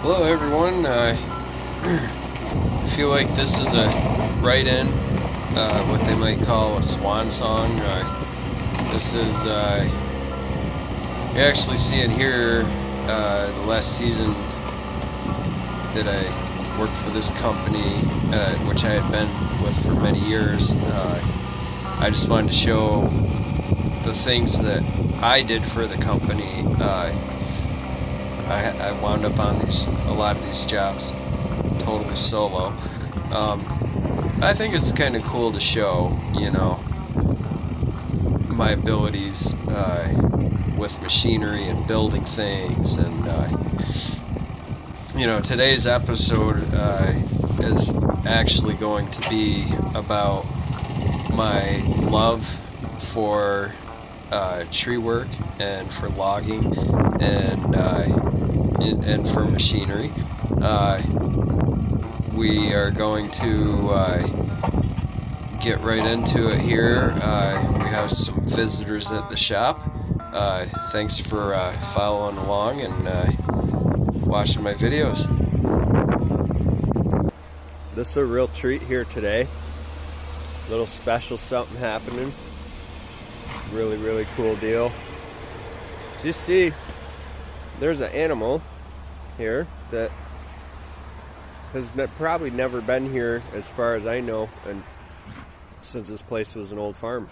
Hello everyone, I feel like this is a right-in, what they might call a swan song. This is, you actually see it here, the last season that I worked for this company, which I had been with for many years. I just wanted to show the things that I did for the company. I wound up on a lot of these jobs totally solo. I think it's kind of cool to show, you know, my abilities with machinery and building things. And you know, today's episode is actually going to be about my love for tree work and for logging and for machinery. We are going to get right into it here. We have some visitors at the shop. Thanks for following along and watching my videos. This is a real treat here today. Little special something happening. Really cool deal. As you see, there's an animal here that has probably never been here as far as I know, and since this place was an old farm.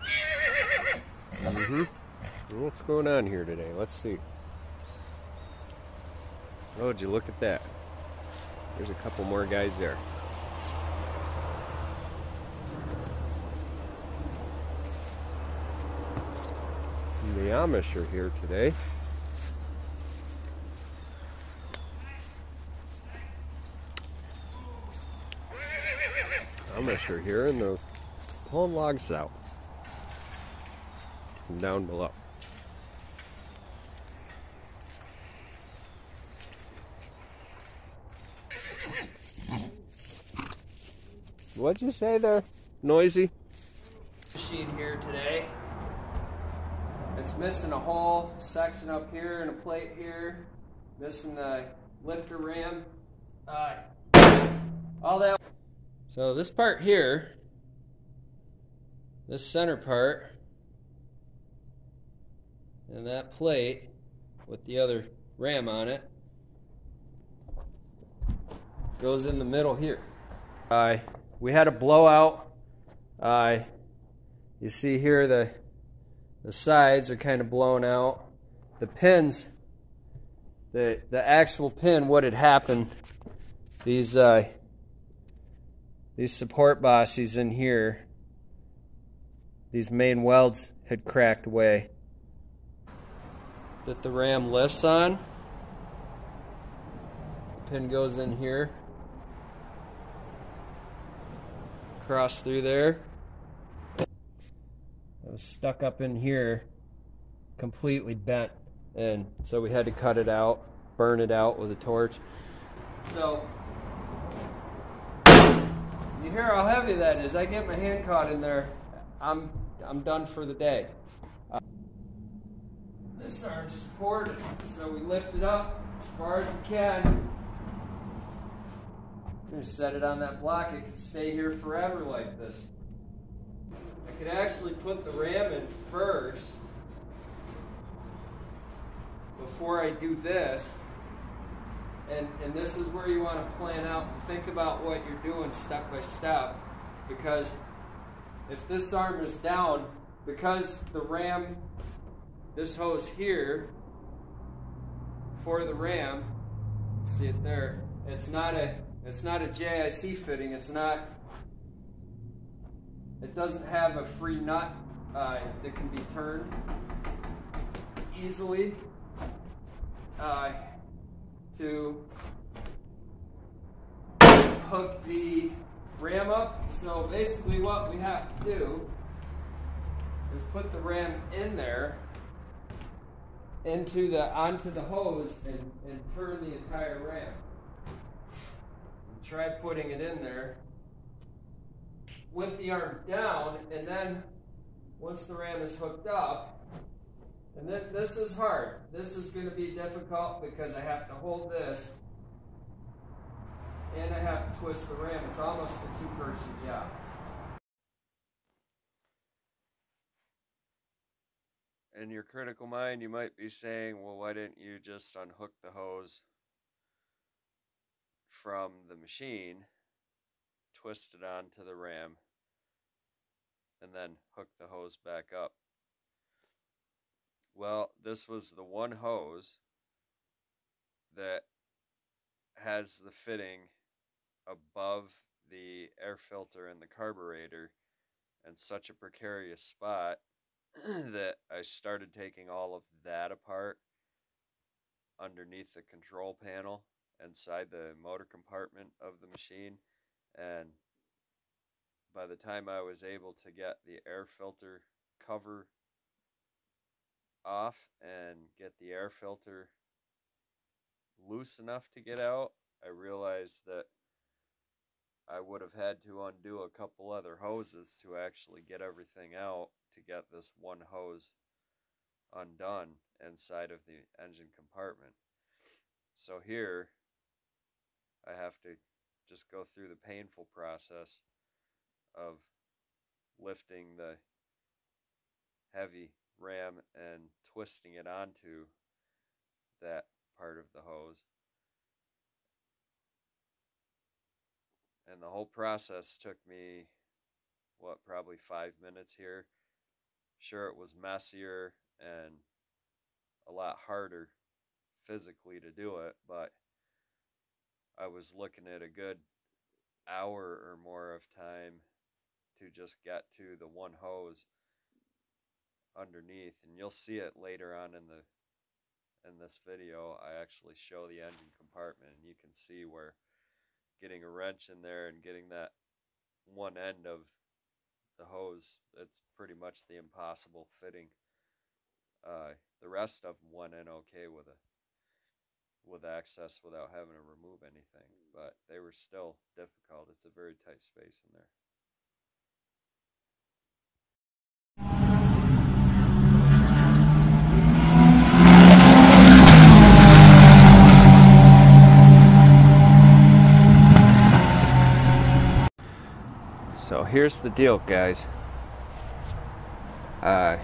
What's going on here today? Let's see. Oh, would you look at that? There's a couple more guys there. And the Amish are here today. Amish are here and they're pulling logs out from down below. What'd you say there? Noisy? Machine here today. It's missing a whole section up here and a plate here. Missing the lifter ram. All that. So this part here, this center part, and that plate with the other ram on it goes in the middle here. We had a blowout. You see here the sides are kind of blown out. The pins, the actual pin, what had happened, these support bosses in here, these main welds had cracked away that the ram lifts on. The pin goes in here, across through there. It was stuck up in here, completely bent, and so we had to cut it out, burn it out with a torch. So you hear how heavy that is. I get my hand caught in there, I'm done for the day. This arm's supported, so we lift it up as far as we can. I'm going to set it on that block. It could stay here forever like this. I could actually put the ram in first before I do this. And this is where you want to plan out and think about what you're doing step by step, because if this arm is down, because the ram, this hose here for the ram, see it there, it's not a JIC fitting, it doesn't have a free nut that can be turned easily to hook the ram up. So basically what we have to do is put the ram in there onto the hose and turn the entire ram. Try putting it in there with the arm down, and then once the ram is hooked up, and this is hard. This is going to be difficult because I have to hold this and I have to twist the ram. It's almost a two-person job. In your critical mind, you might be saying, well, why didn't you just unhook the hose from the machine, twist it onto the ram, and then hook the hose back up? Well, this was the one hose that has the fitting above the air filter and the carburetor in such a precarious spot that I started taking all of that apart underneath the control panel inside the motor compartment of the machine, and by the time I was able to get the air filter cover off and get the air filter loose enough to get out, I realized that I would have had to undo a couple other hoses to actually get everything out to get this one hose undone inside of the engine compartment. So here I have to just go through the painful process of lifting the heavy ram and twisting it onto that part of the hose. And the whole process took me, what, probably 5 minutes here. Sure, it was messier and a lot harder physically to do it, but I was looking at a good hour or more of time to just get to the one hose underneath, and you'll see it later on in this video. I actually show the engine compartment, and you can see where getting a wrench in there and getting that one end of the hose, that's pretty much the impossible fitting. The rest of them went in okay with access without having to remove anything, but they were still difficult. It's a very tight space in there. So here's the deal, guys. I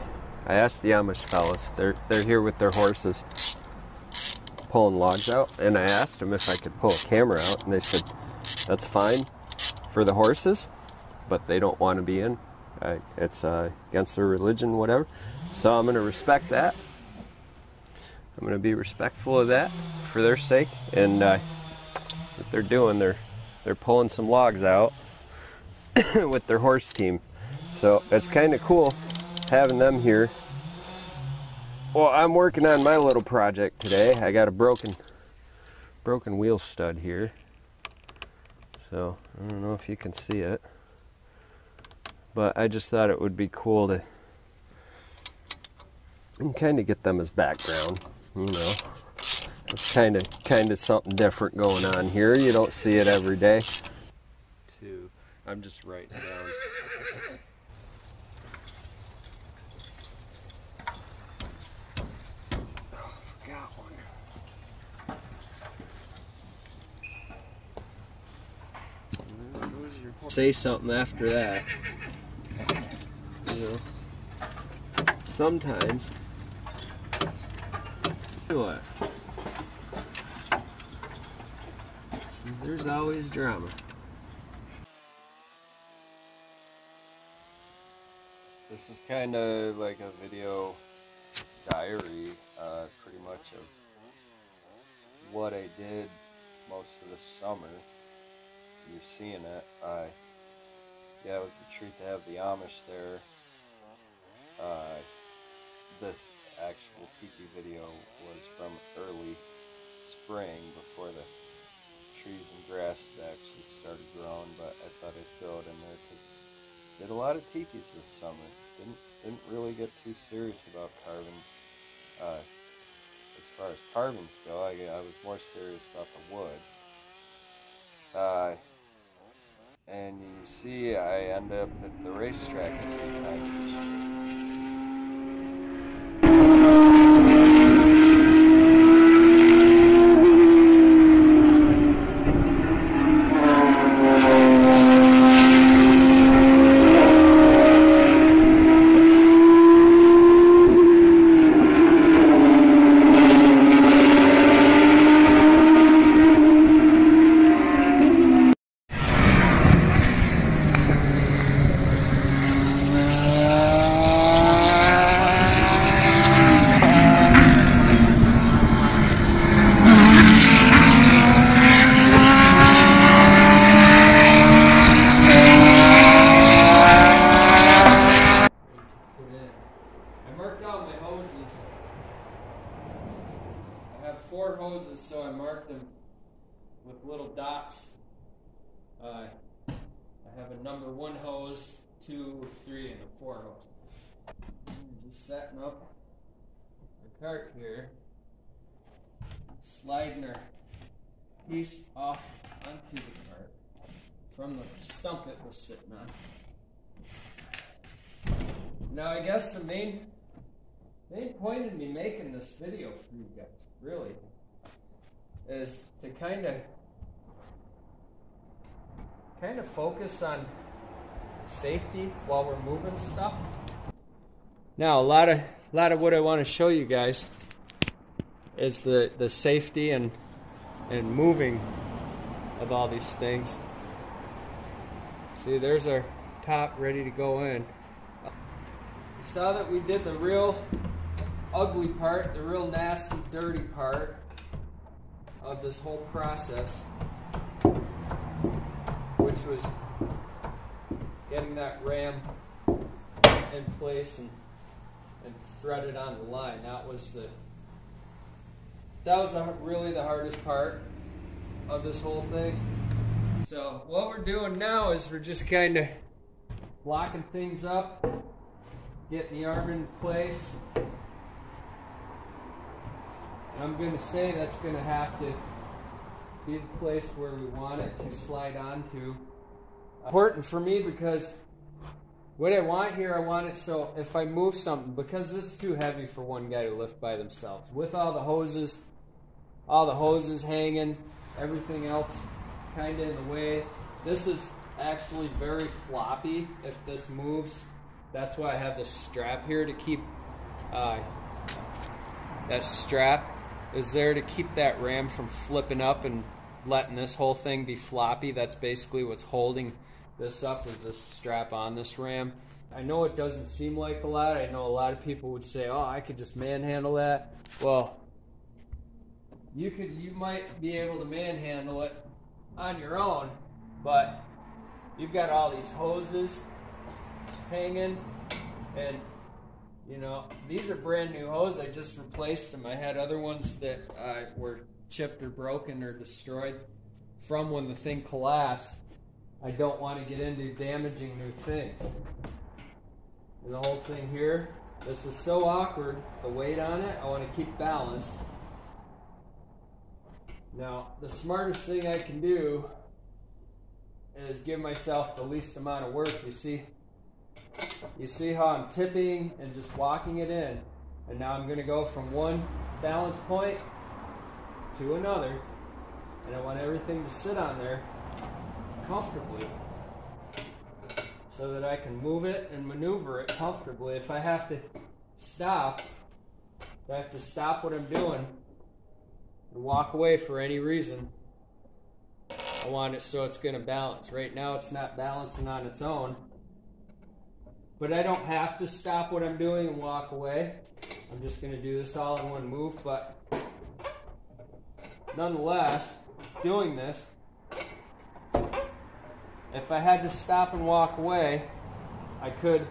asked the Amish fellas, they're here with their horses pulling logs out, and I asked them if I could pull a camera out, and they said that's fine for the horses, but they don't want to be in. It's against their religion, whatever. So I'm going to respect that. I'm going to be respectful of that for their sake, and what they're doing, they're pulling some logs out with their horse team. So it's kind of cool having them here. Well, I'm working on my little project today. I got a broken wheel stud here. So I don't know if you can see it, but I just thought it would be cool to kind of get them as background, you know. It's kind of something different going on here. You don't see it every day. I'm just writing down. Oh, forgot one. Say something after that. You know, sometimes. What? There's always drama. This is kind of like a video diary, pretty much of what I did most of the summer. You're seeing it. Yeah, it was a treat to have the Amish there. This actual tiki video was from early spring, before the trees and grass had actually started growing, but I thought I'd throw it in there because did a lot of tikis this summer. Didn't really get too serious about carving. As far as carvings go, I was more serious about the wood. And you see, I end up at the racetrack a few times this year. 4 hoses, so I marked them with little dots. I have a number 1 hose, 2, 3, and a 4 hose. Just setting up the cart here, sliding our piece off onto the cart from the stump it was sitting on. Now I guess the main point of me making this video for you guys, really, is to kind of focus on safety while we're moving stuff. Now a lot of what I want to show you guys is the safety and moving of all these things. See, there's our top ready to go in. You saw that we did the real ugly part, the real nasty, dirty part of this whole process, which was getting that ram in place and threaded on the line. That was really the hardest part of this whole thing. So what we're doing now is we're just kind of blocking things up, getting the arm in place. I'm going to say that's going to have to be the place where we want it to slide onto. Important for me because what I want here, I want it so if I move something, because this is too heavy for one guy to lift by themselves, with all the hoses hanging, everything else kind of in the way. This is actually very floppy if this moves. That's why I have this strap here to keep, that strap is there to keep that ram from flipping up and letting this whole thing be floppy. That's basically what's holding this up, is this strap on this ram. I know it doesn't seem like a lot. I know a lot of people would say, oh, I could just manhandle that. Well, you might be able to manhandle it on your own, but you've got all these hoses hanging, and you know, these are brand new hoses. I just replaced them. I had other ones that were chipped or broken or destroyed from when the thing collapsed. I don't want to get into damaging new things. And the whole thing here, this is so awkward, the weight on it, I want to keep balanced. Now, the smartest thing I can do is give myself the least amount of work. You see how I'm tipping and just walking it in, and now I'm going to go from one balance point to another, and I want everything to sit on there comfortably so that I can move it and maneuver it comfortably. If I have to stop what I'm doing and walk away for any reason, I want it so it's going to balance. Right now it's not balancing on its own, but I don't have to stop what I'm doing and walk away. I'm just going to do this all in one move, but nonetheless, doing this, if I had to stop and walk away, I could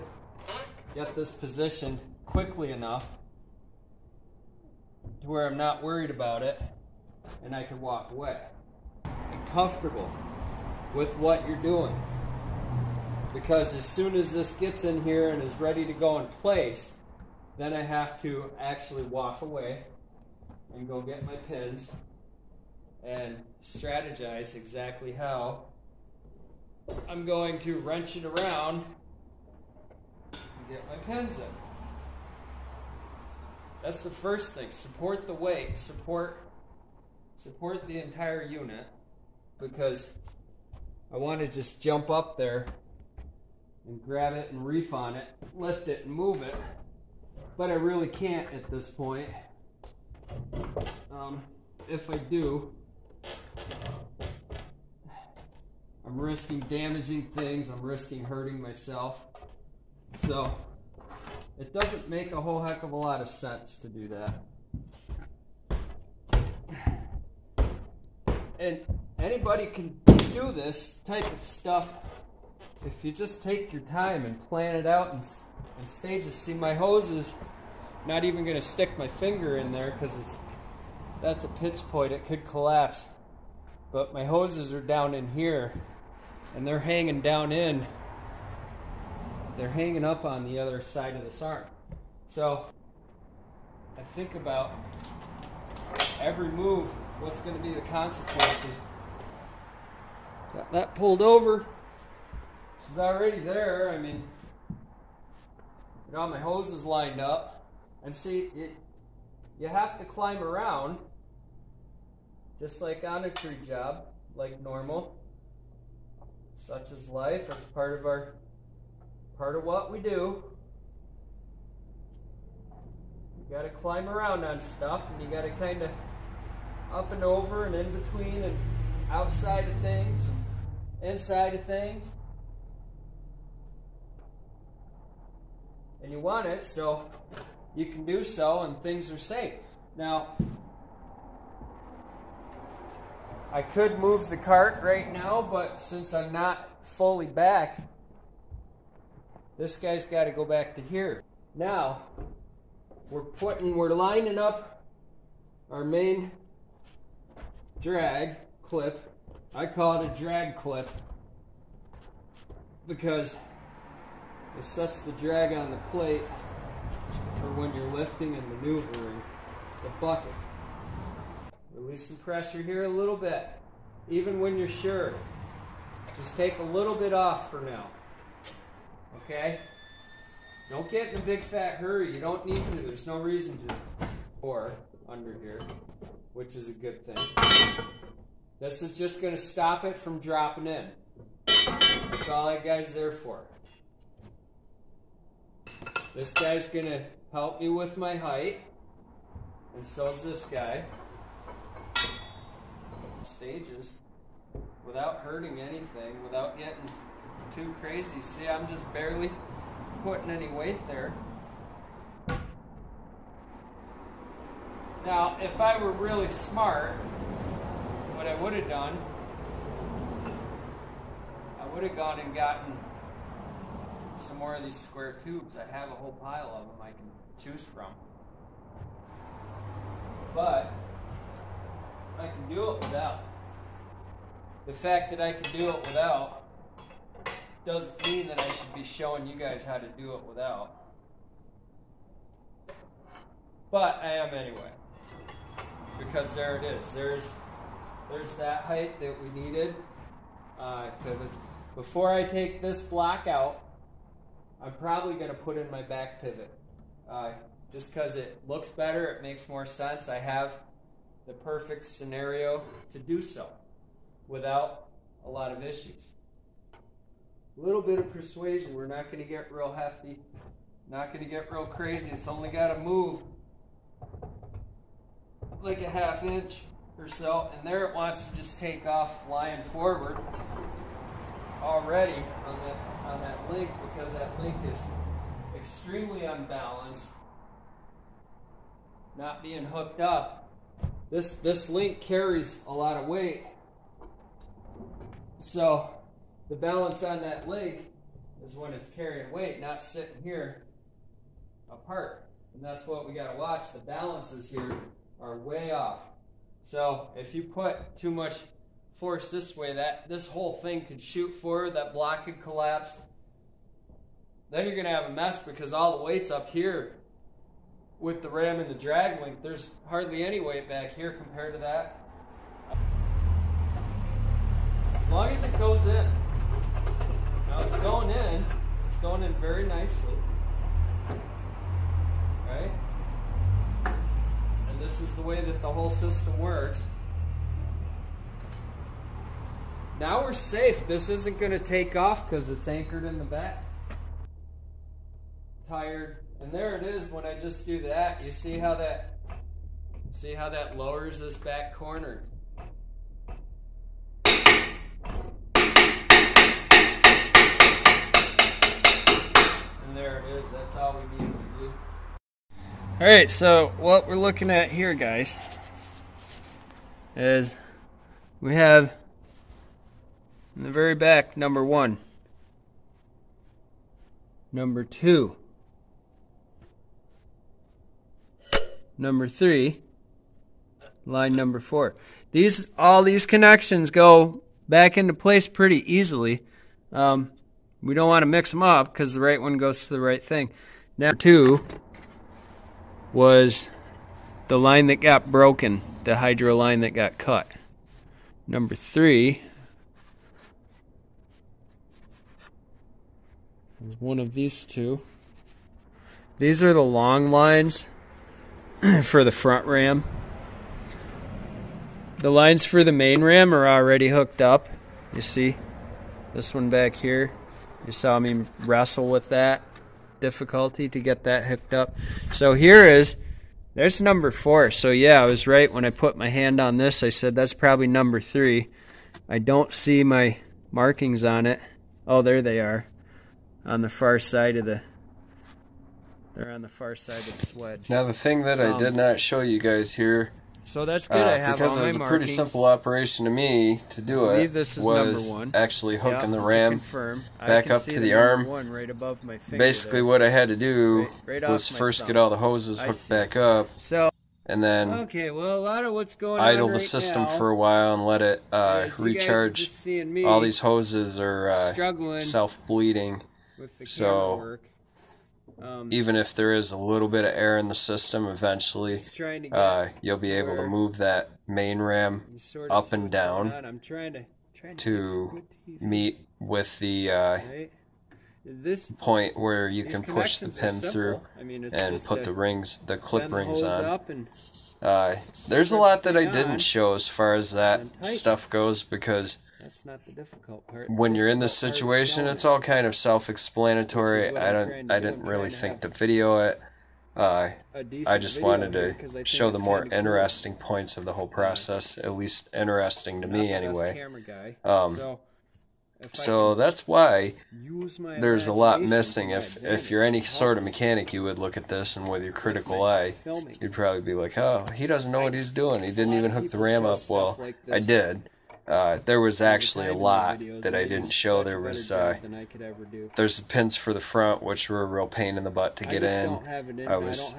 get this positioned quickly enough to where I'm not worried about it, and I could walk away. And comfortable with what you're doing. Because as soon as this gets in here and is ready to go in place, then I have to actually walk away and go get my pins and strategize exactly how I'm going to wrench it around and get my pins in. That's the first thing. Support the weight. Support the entire unit, because I want to just jump up there and grab it and reef on it, lift it and move it, but I really can't at this point. If I do, I'm risking damaging things, I'm risking hurting myself. So it doesn't make a whole heck of a lot of sense to do that. And anybody can do this type of stuff if you just take your time and plan it out and stages. See, my hose is not even going to stick my finger in there because that's a pitch point. It could collapse. But my hoses are down in here, and they're hanging down in. They're hanging up on the other side of this arm. So I think about every move, what's going to be the consequences. Got that pulled over. She's already there. I mean, got my hoses lined up. And see, you have to climb around, just like on a tree job, like normal. Such is life. It's part of what we do. You got to climb around on stuff, and you got to kind of up and over and in between and outside of things and inside of things. And you want it so you can do so and things are safe. Now, I could move the cart right now, but since I'm not fully back, this guy's got to go back to here. Now, we're lining up our main drag clip. I call it a drag clip because it sets the drag on the plate for when you're lifting and maneuvering the bucket. Release some pressure here a little bit. Even when you're sure, just take a little bit off for now. Okay? Don't get in a big fat hurry. You don't need to. There's no reason to. Or under here, which is a good thing. This is just going to stop it from dropping in. That's all that guy's there for. This guy's going to help me with my height, and so is this guy. Stages without hurting anything, without getting too crazy. See, I'm just barely putting any weight there. Now, if I were really smart, what I would have done, I would have gone and gotten some more of these square tubes. I have a whole pile of them I can choose from. But I can do it without. The fact that I can do it without doesn't mean that I should be showing you guys how to do it without. But I am anyway. Because there it is. There's that height that we needed. Before I take this block out, I'm probably going to put in my back pivot. Just because it looks better, it makes more sense. I have the perfect scenario to do so without a lot of issues. A little bit of persuasion. We're not going to get real hefty, not going to get real crazy. It's only got to move like a ½ inch or so, and there it wants to just take off flying forward already on that link, because that link is extremely unbalanced, not being hooked up. This link carries a lot of weight, so the balance on that link is when it's carrying weight, not sitting here apart. And that's what we got to watch. The balances here are way off. So if you put too much force this way, this whole thing could shoot forward, that block could collapse. Then you're going to have a mess because all the weight's up here with the ram and the drag link. There's hardly any weight back here compared to that. As long as it goes in. Now it's going in. It's going in very nicely. Right? And this is the way that the whole system works. Now we're safe. This isn't going to take off because it's anchored in the back. Tired. And there it is when I just do that. You see how that lowers this back corner. And there it is. That's all we need to do. Alright, so what we're looking at here, guys, is we have in the very back number 1, number 2, number 3, line number 4. All these connections go back into place pretty easily. We don't want to mix them up because the right one goes to the right thing. Now 2 was the line that got broken, the hydro line that got cut. Number 3 is one of these 2. These are the long lines for the front ram. The lines for the main ram are already hooked up. You see this one back here. You saw me wrestle with that difficulty to get that hooked up. So there's number 4. So yeah, I was right when I put my hand on this. I said that's probably number 3. I don't see my markings on it. Oh, there they are. On the far side of they're on the far side of the swedge. Now the thing that I did not show you guys here, so that's good. I have because all it was my a pretty markings. simple operation to me to do it, This is was number 1. actually hooking the To ram confirm, back up to the arm. 1 right above my finger Basically there. what I had to do Right was off my first thumb. get all the hoses hooked back up, and then Okay, well, a lot of what's going idle on the system for a while and let it recharge. All these hoses are self-bleeding, with the so work. even if there is a little bit of air in the system, eventually you'll be able to move that main ram up and down to meet with the point where you can push the pin through and put the clip rings on. There's a lot that I didn't show as far as that stuff goes, because that's not the difficult part. When you're in this situation, it's all kind of self-explanatory. I didn't really think to video it. I just wanted to show the more interesting points of the whole process, at least interesting to me anyway. So that's why there's a lot missing. If you're any sort of mechanic, you would look at this, and with your critical eye, you'd probably be like, oh, he doesn't know what he's doing. He didn't even hook the ram up. Well, I did. There was actually a lot that I didn't show. There's the pins for the front, which were a real pain in the butt to get in. I was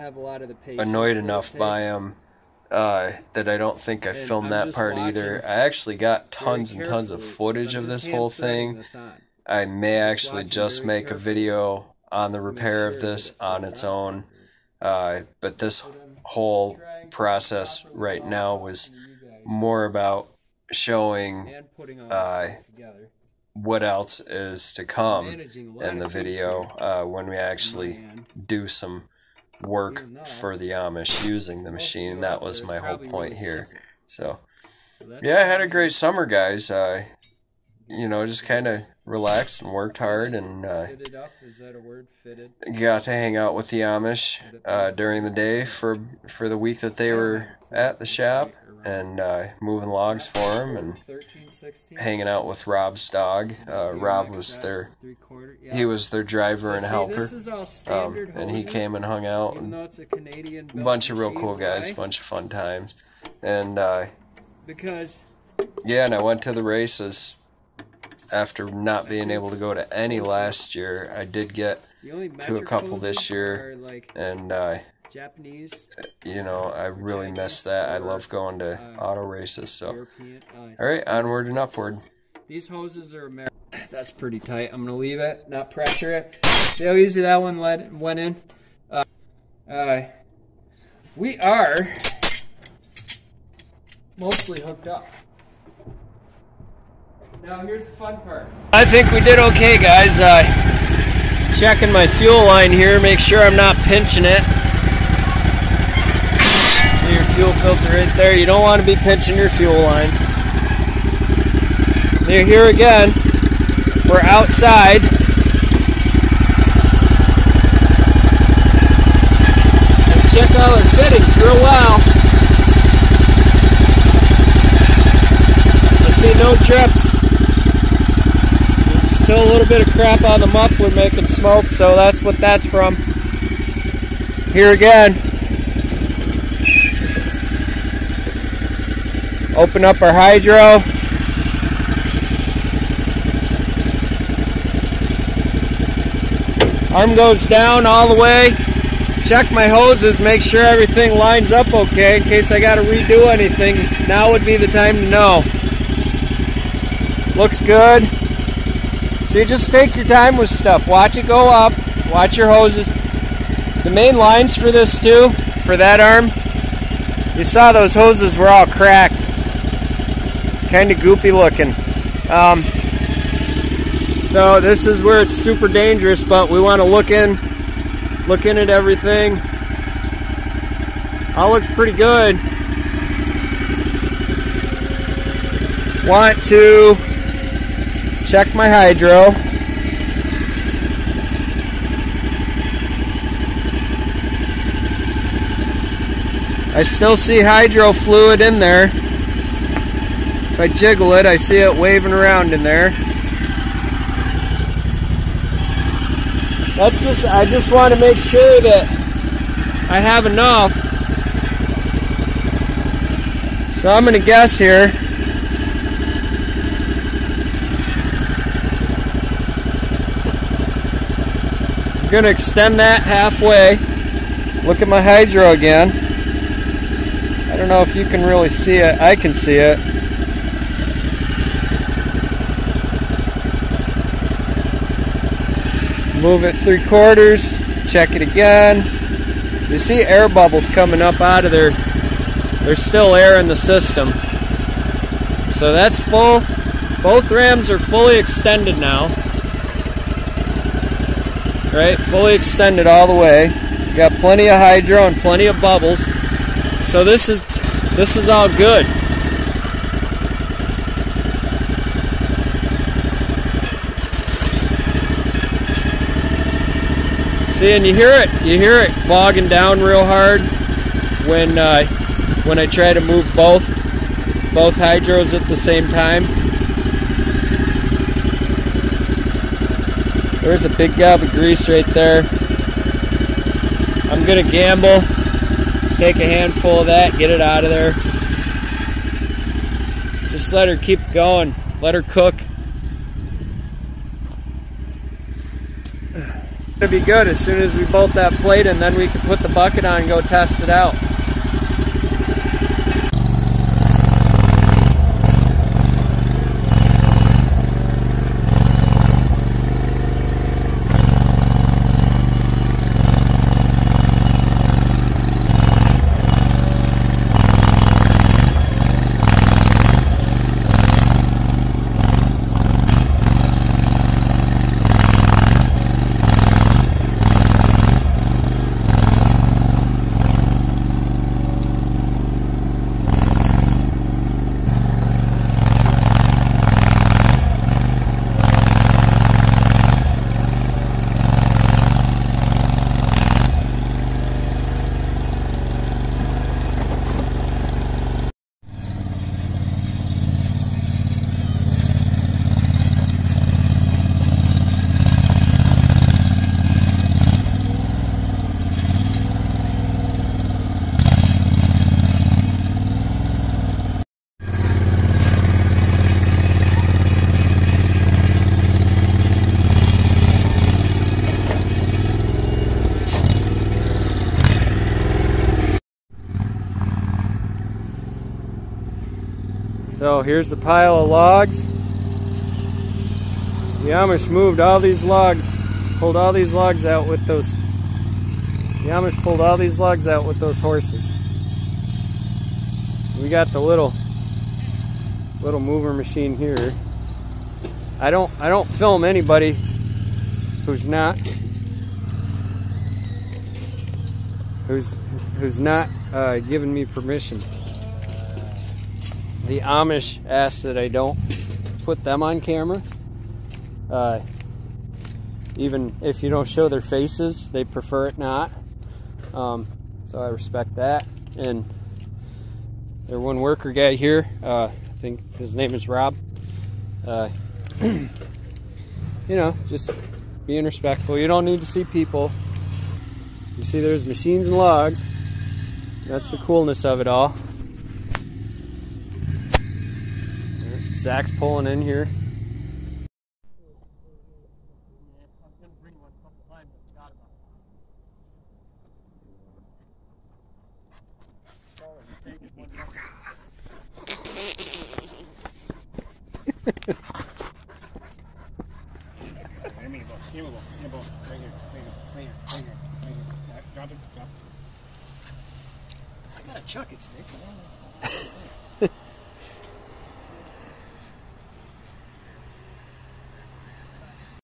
annoyed enough by them that I don't think I filmed that part either. I actually got tons and tons of footage of this whole thing. I may actually just make a video on the repair of this on its own, but this whole process right now was more about showing what else is to come in the video when we actually do some work for the Amish using the machine. That was my whole point here. So yeah, I had a great summer, guys. You know, just kind of relaxed and worked hard, and got to hang out with the Amish during the day for the week that they were at the shop, and moving logs for them, and hanging out with Rob's dog. Rob was he was their driver and helper, and he came and hung out, and a bunch of real cool guys, a bunch of fun times, and yeah, and I went to the races. After not being able to go to any last year, I did get to a couple this year, and you know, I really miss that. I love going to auto races. So, all right, onward and upward. These hoses are American. That's pretty tight. I'm gonna leave it, not pressure it. See how easy that one went in. We are mostly hooked up. Now here's the fun part. I think we did okay, guys. Checking my fuel line here, make sure I'm not pinching it. See your fuel filter right there. You don't want to be pinching your fuel line. They're here again. We're outside. Check out our fittings real well. I see no trips. Still a little bit of crap on the muffler making smoke, so that's what that's from. Here again. Open up our hydro. Arm goes down all the way. check my hoses, make sure everything lines up okay in case I got to redo anything. Now would be the time to know. Looks good. So you just take your time with stuff. Watch it go up. Watch your hoses. The main lines for this too, for that arm, you saw those hoses were all cracked. Kind of goopy looking. So this is where it's super dangerous, but we want to look in at everything. All looks pretty good. Want to check my hydro. I still see hydro fluid in there. If I jiggle it, I see it waving around in there. I just want to make sure that I have enough. So I'm going to guess here. I'm going to extend that halfway. Look at my hydro again. I don't know if you can really see it. I can see it. Move it 3/4. Check it again. You see air bubbles coming up out of there. There's still air in the system. So that's full. Both rams are fully extended now. Right? Fully extended all the way. Got plenty of hydro and plenty of bubbles. So this is all good. See, and you hear it bogging down real hard when I try to move both hydros at the same time. There's a big gob of grease right there. I'm gonna gamble. Take a handful of that, get it out of there. Just let her keep going. Let her cook. It'll be good as soon as we bolt that plate in, then we can put the bucket on and go test it out. So here's the pile of logs. The Amish moved all these logs, pulled all these logs out with those. The Amish pulled all these logs out with those horses. We got the little mover machine here. I don't film anybody who's not giving me permission. The Amish ask that I don't put them on camera. Even if you don't show their faces, they prefer it not. So I respect that. And their one worker guy here, I think his name is Rob. You know, just being respectful. You don't need to see people. You see there's machines and logs. That's the coolness of it all. Zach's pulling in here. Here we go. Right here. Drop it. I gotta chuck it, Stick.